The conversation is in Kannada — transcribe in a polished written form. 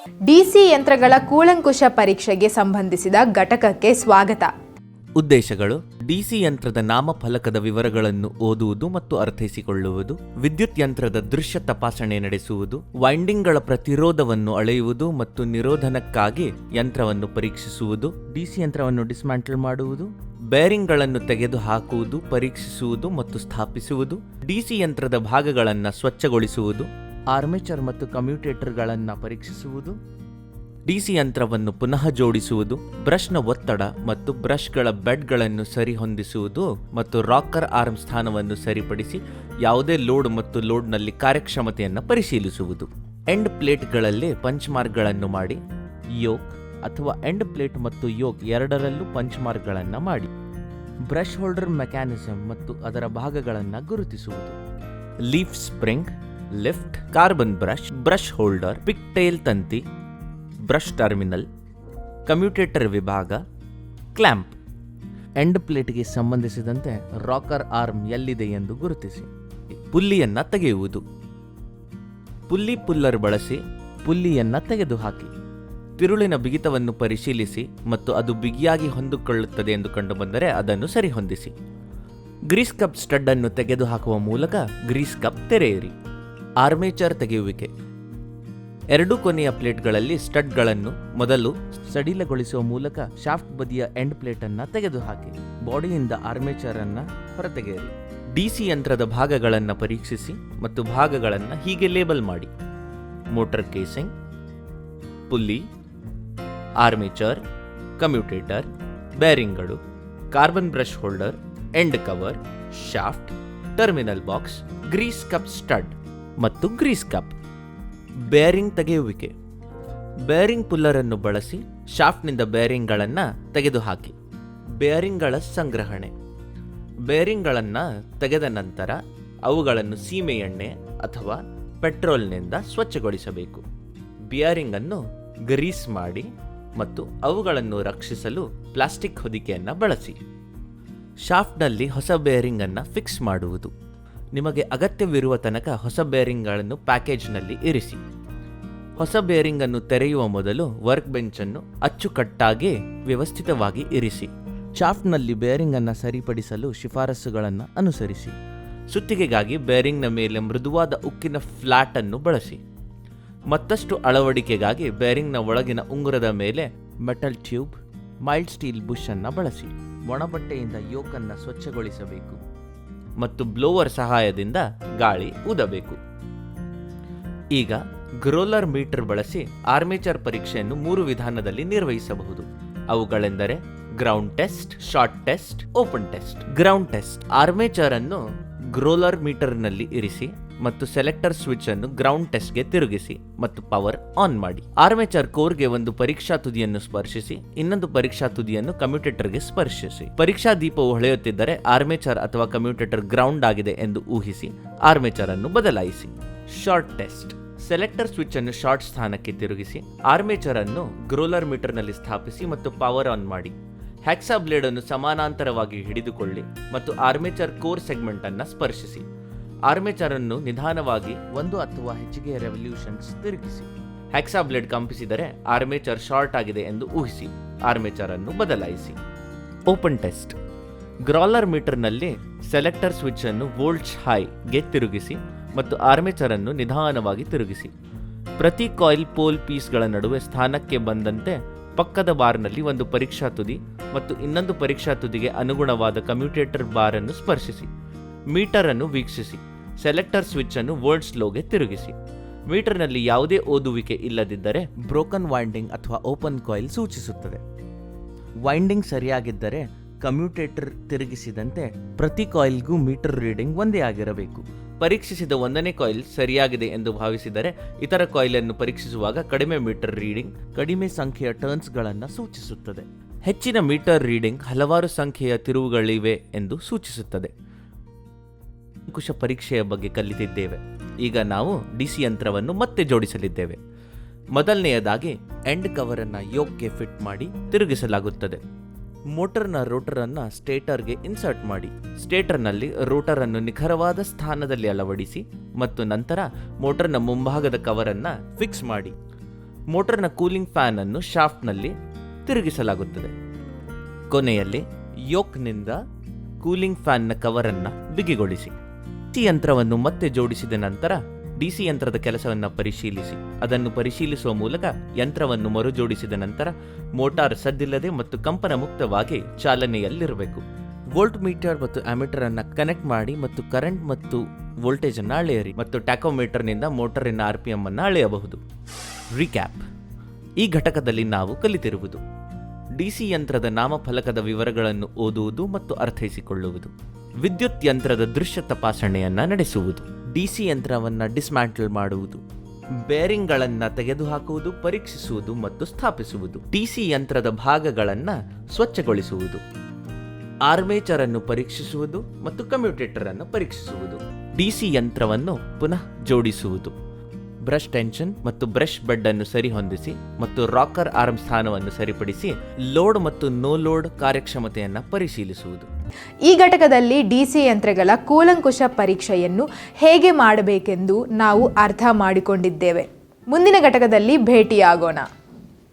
ಡಿಸಿ ಯಂತ್ರಗಳ ಕೂಲಂಕುಷ ಪರೀಕ್ಷೆಗೆ ಸಂಬಂಧಿಸಿದ ಘಟಕಕ್ಕೆ ಸ್ವಾಗತ. ಉದ್ದೇಶಗಳು: ಡಿಸಿ ಯಂತ್ರದ ನಾಮಫಲಕದ ವಿವರಗಳನ್ನು ಓದುವುದು ಮತ್ತು ಅರ್ಥೈಸಿಕೊಳ್ಳುವುದು, ವಿದ್ಯುತ್ ಯಂತ್ರದ ದೃಶ್ಯ ತಪಾಸಣೆ ನಡೆಸುವುದು, ವೈಂಡಿಂಗ್ಗಳ ಪ್ರತಿರೋಧವನ್ನು ಅಳೆಯುವುದು ಮತ್ತು ನಿರೋಧನಕ್ಕಾಗಿ ಯಂತ್ರವನ್ನು ಪರೀಕ್ಷಿಸುವುದು, ಡಿಸಿ ಯಂತ್ರವನ್ನು ಡಿಸ್ಮ್ಯಾಂಟಲ್ ಮಾಡುವುದು, ಬೇರಿಂಗ್ಗಳನ್ನು ತೆಗೆದುಹಾಕುವುದು, ಪರೀಕ್ಷಿಸುವುದು ಮತ್ತು ಸ್ಥಾಪಿಸುವುದು, ಡಿಸಿ ಯಂತ್ರದ ಭಾಗಗಳನ್ನು ಸ್ವಚ್ಛಗೊಳಿಸುವುದು, ಆರ್ಮೇಚರ್ ಮತ್ತು ಕಮ್ಯೂಟೇಟರ್ಗಳನ್ನು ಪರೀಕ್ಷಿಸುವುದು, ಡಿಸಿ ಯಂತ್ರವನ್ನು ಪುನಃ ಜೋಡಿಸುವುದು, ಬ್ರಷ್ನ ಒತ್ತಡ ಮತ್ತು ಬ್ರಷ್ಗಳ ಬೆಡ್ಗಳನ್ನು ಸರಿಹೊಂದಿಸುವುದು ಮತ್ತು ರಾಕರ್ ಆರ್ಮ್ ಸ್ಥಾನವನ್ನು ಸರಿಪಡಿಸಿ ಯಾವುದೇ ಲೋಡ್ ಮತ್ತು ಲೋಡ್ನಲ್ಲಿ ಕಾರ್ಯಕ್ಷಮತೆಯನ್ನು ಪರಿಶೀಲಿಸುವುದು. ಎಂಡ್ ಪ್ಲೇಟ್ಗಳಲ್ಲಿ ಪಂಚ್ ಮಾರ್ಕ್ಗಳನ್ನು ಮಾಡಿ, ಯೋಕ್ ಅಥವಾ ಎಂಡ್ ಪ್ಲೇಟ್ ಮತ್ತು ಯೋಕ್ ಎರಡರಲ್ಲೂ ಪಂಚ್ ಮಾರ್ಕ್ಗಳನ್ನು ಮಾಡಿ, ಬ್ರಷ್ ಹೋಲ್ಡರ್ ಮೆಕ್ಯಾನಿಸಮ್ ಮತ್ತು ಅದರ ಭಾಗಗಳನ್ನು ಗುರುತಿಸುವುದು, leaf spring, lift, carbon brush, brush holder, pigtail ತಂತಿ, ಬ್ರಷ್ ಟರ್ಮಿನಲ್, ಕಮ್ಯೂಟೇಟರ್ ವಿಭಾಗ, ಕ್ಲ್ಯಾಂಪ್. ಎಂಡ್ ಪ್ಲೇಟ್ಗೆ ಸಂಬಂಧಿಸಿದಂತೆ ರಾಕರ್ ಆರ್ಮ್ ಎಲ್ಲಿದೆ ಎಂದು ಗುರುತಿಸಿ. ಪುಲ್ಲಿಯನ್ನು ತೆಗೆಯುವುದು: ಪುಲ್ಲಿ ಪುಲ್ಲರ್ ಬಳಸಿ ಪುಲ್ಲಿಯನ್ನು ತೆಗೆದುಹಾಕಿ. ತಿರುಳಿನ ಬಿಗಿತವನ್ನು ಪರಿಶೀಲಿಸಿ ಮತ್ತು ಅದು ಬಿಗಿಯಾಗಿ ಹೊಂದಿಕೊಳ್ಳುತ್ತದೆ ಎಂದು ಕಂಡುಬಂದರೆ ಅದನ್ನು ಸರಿಹೊಂದಿಸಿ. ಗ್ರೀಸ್ ಕಪ್ ಸ್ಟಡ್ ಅನ್ನು ತೆಗೆದುಹಾಕುವ ಮೂಲಕ ಗ್ರೀಸ್ ಕಪ್ ತೆರೆಯಿರಿ. ಆರ್ಮೇಚರ್ ತೆಗೆಯುವಿಕೆ: ಎರಡೂ ಕೊನೆಯ ಪ್ಲೇಟ್ಗಳಲ್ಲಿ ಸ್ಟಡ್ಗಳನ್ನು ಮೊದಲು ಸಡಿಲಗೊಳಿಸುವ ಮೂಲಕ ಶಾಫ್ಟ್ ಬದಿಯ ಎಂಡ್ ಪ್ಲೇಟ್ ಅನ್ನು ತೆಗೆದುಹಾಕಿ. ಬಾಡಿಯಿಂದ ಆರ್ಮೇಚರ್ ಅನ್ನು ಹೊರತೆಗೆಯಿರಿ. ಡಿಸಿ ಯಂತ್ರದ ಭಾಗಗಳನ್ನು ಪರೀಕ್ಷಿಸಿ ಮತ್ತು ಭಾಗಗಳನ್ನು ಹೀಗೆ ಲೇಬಲ್ ಮಾಡಿ: motor casing, pulley, armature, commutator, ಬೇರಿಂಗ್ಗಳು, carbon brush holder, end cover, shaft, terminal box, grease cup stud ಮತ್ತು ಗ್ರೀಸ್ ಕಪ್. ಬೇರಿಂಗ್ ತೆಗೆಯುವಿಕೆ: ಬೇರಿಂಗ್ ಪುಲ್ಲರ್ ಅನ್ನು ಬಳಸಿ ಶಾಫ್ಟ್ನಿಂದ ಬೇರಿಂಗ್ಗಳನ್ನು ತೆಗೆದುಹಾಕಿ. ಬೇರಿಂಗ್ಗಳ ಸಂಗ್ರಹಣೆ: ಬೇರಿಂಗ್ಗಳನ್ನು ತೆಗೆದ ನಂತರ ಅವುಗಳನ್ನು ಸೀಮೆ ಎಣ್ಣೆ ಅಥವಾ ಪೆಟ್ರೋಲ್ನಿಂದ ಸ್ವಚ್ಛಗೊಳಿಸಬೇಕು. ಬಿಯರಿಂಗ್ ಅನ್ನು ಗ್ರೀಸ್ ಮಾಡಿ ಮತ್ತು ಅವುಗಳನ್ನು ರಕ್ಷಿಸಲು ಪ್ಲಾಸ್ಟಿಕ್ ಹೊದಿಕೆಯನ್ನು ಬಳಸಿ. ಶಾಫ್ಟ್ನಲ್ಲಿ ಹೊಸ ಬೇರಿಂಗ್ ಅನ್ನು ಫಿಕ್ಸ್ ಮಾಡುವುದು: ನಿಮಗೆ ಅಗತ್ಯವಿರುವ ತನಕ ಹೊಸ ಬೇರಿಂಗ್ಗಳನ್ನು ಪ್ಯಾಕೇಜ್ನಲ್ಲಿ ಇರಿಸಿ. ಹೊಸ ಬೇರಿಂಗ್ ಅನ್ನು ತೆರೆಯುವ ಮೊದಲು ವರ್ಕ್ ಬೆಂಚ್ ಅನ್ನು ಅಚ್ಚುಕಟ್ಟಾಗಿ ವ್ಯವಸ್ಥಿತವಾಗಿ ಇರಿಸಿ. ಶಾಫ್ಟ್ನಲ್ಲಿ ಬೇರಿಂಗ್ ಅನ್ನು ಸರಿಪಡಿಸಲು ಶಿಫಾರಸುಗಳನ್ನು ಅನುಸರಿಸಿ. ಸುತ್ತಿಗೆಗಾಗಿ ಬೇರಿಂಗ್ನ ಮೇಲೆ ಮೃದುವಾದ ಉಕ್ಕಿನ ಫ್ಲಾಟ್ ಅನ್ನು ಬಳಸಿ. ಮತ್ತಷ್ಟು ಅಳವಡಿಕೆಗಾಗಿ ಬೇರಿಂಗ್ನ ಒಳಗಿನ ಉಂಗುರದ ಮೇಲೆ metal tube, mild steel bush ಅನ್ನು ಬಳಸಿ. ಒಣಬಟ್ಟೆಯಿಂದ ಯೋಕನ್ನು ಸ್ವಚ್ಛಗೊಳಿಸಬೇಕು ಮತ್ತು ಬ್ಲೋವರ್ ಸಹಾಯದಿಂದ ಗಾಳಿ ಊದಬೇಕು. ಈಗ ಗ್ರೋಲರ್ ಮೀಟರ್ ಬಳಸಿ ಆರ್ಮೇಚರ್ ಪರೀಕ್ಷೆಯನ್ನು 3 ವಿಧಾನದಲ್ಲಿ ನಿರ್ವಹಿಸಬಹುದು. ಅವುಗಳೆಂದರೆ ground test, short test, open test. Ground test: armature ಅನ್ನು ಗ್ರೋಲರ್ ಮೀಟರ್ನಲ್ಲಿ ಇರಿಸಿ ಮತ್ತು ಸೆಲೆಕ್ಟರ್ ಸ್ವಿಚ್ ಅನ್ನು ಗ್ರೌಂಡ್ ಟೆಸ್ಟ್ಗೆ ತಿರುಗಿಸಿ ಮತ್ತು ಪವರ್ ಆನ್ ಮಾಡಿ. ಆರ್ಮೇಚರ್ ಕೋರ್ಗೆ ಒಂದು ಪರೀಕ್ಷಾ ತುದಿಯನ್ನು ಸ್ಪರ್ಶಿಸಿ, ಇನ್ನೊಂದು ಪರೀಕ್ಷಾ ತುದಿಯನ್ನು ಕಮ್ಯೂಟೇಟರ್ಗೆ ಸ್ಪರ್ಶಿಸಿ. ಪರೀಕ್ಷಾ ದೀಪವು ಹೊಳೆಯುತ್ತಿದ್ದರೆ ಆರ್ಮೇಚರ್ ಅಥವಾ ಕಮ್ಯೂಟೇಟರ್ ಗ್ರೌಂಡ್ ಆಗಿದೆ ಎಂದು ಊಹಿಸಿ ಆರ್ಮೇಚರ್ ಅನ್ನು ಬದಲಾಯಿಸಿ. ಶಾರ್ಟ್ ಟೆಸ್ಟ್: ಸೆಲೆಕ್ಟರ್ ಸ್ವಿಚ್ ಅನ್ನು ಶಾರ್ಟ್ ಸ್ಥಾನಕ್ಕೆ ತಿರುಗಿಸಿ, ಆರ್ಮೇಚರ್ ಅನ್ನು ಗ್ರೋಲರ್ ಮೀಟರ್ನಲ್ಲಿ ಸ್ಥಾಪಿಸಿ ಮತ್ತು ಪವರ್ ಆನ್ ಮಾಡಿ. ಹ್ಯಾಕ್ಸಾ ಬ್ಲೇಡ್ ಅನ್ನು ಸಮಾನಾಂತರವಾಗಿ ಹಿಡಿದುಕೊಳ್ಳಿ ಮತ್ತು ಆರ್ಮೇಚರ್ ಕೋರ್ ಸೆಗ್ಮೆಂಟ್ ಅನ್ನು ಸ್ಪರ್ಶಿಸಿ. ಆರ್ಮೇಚರ್ ಅನ್ನು ನಿಧಾನವಾಗಿ 1 ಅಥವಾ ಹೆಚ್ಚಿಗೆ ರೆವಲ್ಯೂಷನ್ಸ್ ತಿರುಗಿಸಿ. ಹ್ಯಾಕ್ಸಾ ಬ್ಲೇಡ್ ಕಂಪಿಸಿದರೆ ಆರ್ಮೇಚರ್ ಶಾರ್ಟ್ ಆಗಿದೆ ಎಂದು ಊಹಿಸಿ ಆರ್ಮೇಚರ್ ಅನ್ನು ಬದಲಾಯಿಸಿ. ಓಪನ್ ಟೆಸ್ಟ್: ಗ್ರಾಲರ್ ಮೀಟರ್ನಲ್ಲಿ ಸೆಲೆಕ್ಟರ್ ಸ್ವಿಚ್ ಅನ್ನು ವೋಲ್ಟ್ಸ್ ಹೈಗೆ ತಿರುಗಿಸಿ ಮತ್ತು ಆರ್ಮೇಚರ್ ಅನ್ನು ನಿಧಾನವಾಗಿ ತಿರುಗಿಸಿ. ಪ್ರತಿ ಕಾಯಿಲ್ ಪೋಲ್ ಪೀಸ್ಗಳ ನಡುವೆ ಸ್ಥಾನಕ್ಕೆ ಬಂದಂತೆ ಪಕ್ಕದ ಬಾರ್ನಲ್ಲಿ ಒಂದು ಪರೀಕ್ಷಾ ತುದಿ ಮತ್ತು ಇನ್ನೊಂದು ಪರೀಕ್ಷಾ ತುದಿಗೆ ಅನುಗುಣವಾದ ಕಮ್ಯೂಟೇಟರ್ ಬಾರ್ ಅನ್ನು ಸ್ಪರ್ಶಿಸಿ. ಮೀಟರ್ ಅನ್ನು ವೀಕ್ಷಿಸಿ. ಸೆಲೆಕ್ಟರ್ ಸ್ವಿಚ್ ಅನ್ನು ವೋಲ್ಟ್ಸ್ ಲೋಗೆ ತಿರುಗಿಸಿ. ಮೀಟರ್ನಲ್ಲಿ ಯಾವುದೇ ಓದುವಿಕೆ ಇಲ್ಲದಿದ್ದರೆ ಬ್ರೋಕನ್ ವೈಂಡಿಂಗ್ ಅಥವಾ ಓಪನ್ ಕಾಯಿಲ್ ಸೂಚಿಸುತ್ತದೆ. ವೈಂಡಿಂಗ್ ಸರಿಯಾಗಿದ್ದರೆ ಕಮ್ಯೂಟೇಟರ್ ತಿರುಗಿಸಿದಂತೆ ಪ್ರತಿ ಕಾಯಿಲ್ಗೂ ಮೀಟರ್ ರೀಡಿಂಗ್ ಒಂದೇ ಆಗಿರಬೇಕು. ಪರೀಕ್ಷಿಸಿದ 1ನೇ ಕಾಯಿಲ್ ಸರಿಯಾಗಿದೆ ಎಂದು ಭಾವಿಸಿದರೆ ಇತರ ಕಾಯಿಲ್ ಅನ್ನು ಪರೀಕ್ಷಿಸುವಾಗ ಕಡಿಮೆ ಮೀಟರ್ ರೀಡಿಂಗ್ ಕಡಿಮೆ ಸಂಖ್ಯೆಯ ಟರ್ನ್ಸ್ಗಳನ್ನು ಸೂಚಿಸುತ್ತದೆ. ಹೆಚ್ಚಿನ ಮೀಟರ್ ರೀಡಿಂಗ್ ಹಲವಾರು ಸಂಖ್ಯೆಯ ತಿರುವುಗಳಿವೆ ಎಂದು ಸೂಚಿಸುತ್ತದೆ. ಅಂಕುಶ ಪರೀಕ್ಷೆಯ ಬಗ್ಗೆ ಕಲಿತಿದ್ದೇವೆ. ಈಗ ನಾವು ಡಿಸಿ ಯಂತ್ರವನ್ನು ಮತ್ತೆ ಜೋಡಿಸಲಿದ್ದೇವೆ. ಮೊದಲನೆಯದಾಗಿ ಎಂಡ್ ಕವರ್ ಅನ್ನು ಯೋಕ್ಗೆ ಫಿಟ್ ಮಾಡಿ ತಿರುಗಿಸಲಾಗುತ್ತದೆ. ಮೋಟರ್ನ ರೋಟರ್ ಅನ್ನು ಸ್ಟೇಟರ್ಗೆ ಇನ್ಸರ್ಟ್ ಮಾಡಿ. ಸ್ಟೇಟರ್ನಲ್ಲಿ ರೋಟರ್ ಅನ್ನು ನಿಖರವಾದ ಸ್ಥಾನದಲ್ಲಿ ಅಳವಡಿಸಿ ಮತ್ತು ನಂತರ ಮೋಟರ್ನ ಮುಂಭಾಗದ ಕವರ್ ಅನ್ನು ಫಿಕ್ಸ್ ಮಾಡಿ. ಮೋಟರ್ನ ಕೂಲಿಂಗ್ ಫ್ಯಾನ್ ಅನ್ನು ಶಾಫ್ಟ್ನಲ್ಲಿ ತಿರುಗಿಸಲಾಗುತ್ತದೆ. ಕೊನೆಯಲ್ಲಿ ಯೋಕ್ನಿಂದ ಕೂಲಿಂಗ್ ಫ್ಯಾನ್ನ ಕವರ್ ಅನ್ನು ಬಿಗಿಗೊಳಿಸಿ. ಡಿಸಿ ಯಂತ್ರವನ್ನು ಮತ್ತೆ ಜೋಡಿಸಿದ ನಂತರ ಡಿಸಿ ಯಂತ್ರದ ಕೆಲಸವನ್ನು ಪರಿಶೀಲಿಸಿ. ಅದನ್ನು ಪರಿಶೀಲಿಸುವ ಮೂಲಕ ಯಂತ್ರವನ್ನು ಮರುಜೋಡಿಸಿದ ನಂತರ ಮೋಟಾರ್ ಸದ್ದಿಲ್ಲದೆ ಮತ್ತು ಕಂಪನ ಮುಕ್ತವಾಗಿ ಚಾಲನೆಯಲ್ಲಿರಬೇಕು. ವೋಲ್ಟ್ ಮೀಟರ್ ಮತ್ತು ಅಮೀಟರ್ ಅನ್ನು ಕನೆಕ್ಟ್ ಮಾಡಿ ಮತ್ತು ಕರೆಂಟ್ ಮತ್ತು ವೋಲ್ಟೇಜ್ ಅನ್ನು ಅಳೆಯಿರಿ ಮತ್ತು ಟ್ಯಾಕೋಮೀಟರ್ನಿಂದ ಮೋಟರಿನ RPM ಅನ್ನು ಅಳೆಯಬಹುದು. ರೀಕ್ಯಾಪ್: ಈ ಘಟಕದಲ್ಲಿ ನಾವು ಕಲಿತಿರುವುದು ಡಿಸಿ ಯಂತ್ರದ ನಾಮಫಲಕದ ವಿವರಗಳನ್ನು ಓದುವುದು ಮತ್ತು ಅರ್ಥೈಸಿಕೊಳ್ಳುವುದು, ವಿದ್ಯುತ್ ಯಂತ್ರದ ದೃಶ್ಯ ತಪಾಸಣೆಯನ್ನು ನಡೆಸುವುದು, ಡಿಸಿ ಯಂತ್ರವನ್ನು ಡಿಸ್ಮ್ಯಾಂಟಲ್ ಮಾಡುವುದು, ಬೇರಿಂಗ್ಗಳನ್ನು ತೆಗೆದುಹಾಕುವುದು, ಪರೀಕ್ಷಿಸುವುದು ಮತ್ತು ಸ್ಥಾಪಿಸುವುದು, ಡಿಸಿ ಯಂತ್ರದ ಭಾಗಗಳನ್ನು ಸ್ವಚ್ಛಗೊಳಿಸುವುದು, ಆರ್ಮೇಚರ್ ಅನ್ನು ಪರೀಕ್ಷಿಸುವುದು ಮತ್ತು ಕಮ್ಯೂಟೇಟರ್ ಅನ್ನು ಪರೀಕ್ಷಿಸುವುದು, ಡಿಸಿ ಯಂತ್ರವನ್ನು ಪುನಃ ಜೋಡಿಸುವುದು, ಬ್ರಷ್ ಟೆನ್ಷನ್ ಮತ್ತು ಬ್ರಷ್ ಬೆಡ್ ಅನ್ನು ಸರಿಹೊಂದಿಸಿ ಮತ್ತು ರಾಕರ್ ಆರ್ಮ್ ಸ್ಥಾನವನ್ನು ಸರಿಪಡಿಸಿ ಲೋಡ್ ಮತ್ತು ನೋ ಲೋಡ್ ಕಾರ್ಯಕ್ಷಮತೆಯನ್ನು ಪರಿಶೀಲಿಸುವುದು. ಈ ಘಟಕದಲ್ಲಿ ಡಿಸಿ ಯಂತ್ರಗಳ ಕೂಲಂಕುಷ ಪರೀಕ್ಷೆಯನ್ನು ಹೇಗೆ ಮಾಡಬೇಕೆಂದು ನಾವು ಅರ್ಥ ಮಾಡಿಕೊಂಡಿದ್ದೇವೆ. ಮುಂದಿನ ಘಟಕದಲ್ಲಿ ಭೇಟಿಯಾಗೋಣ.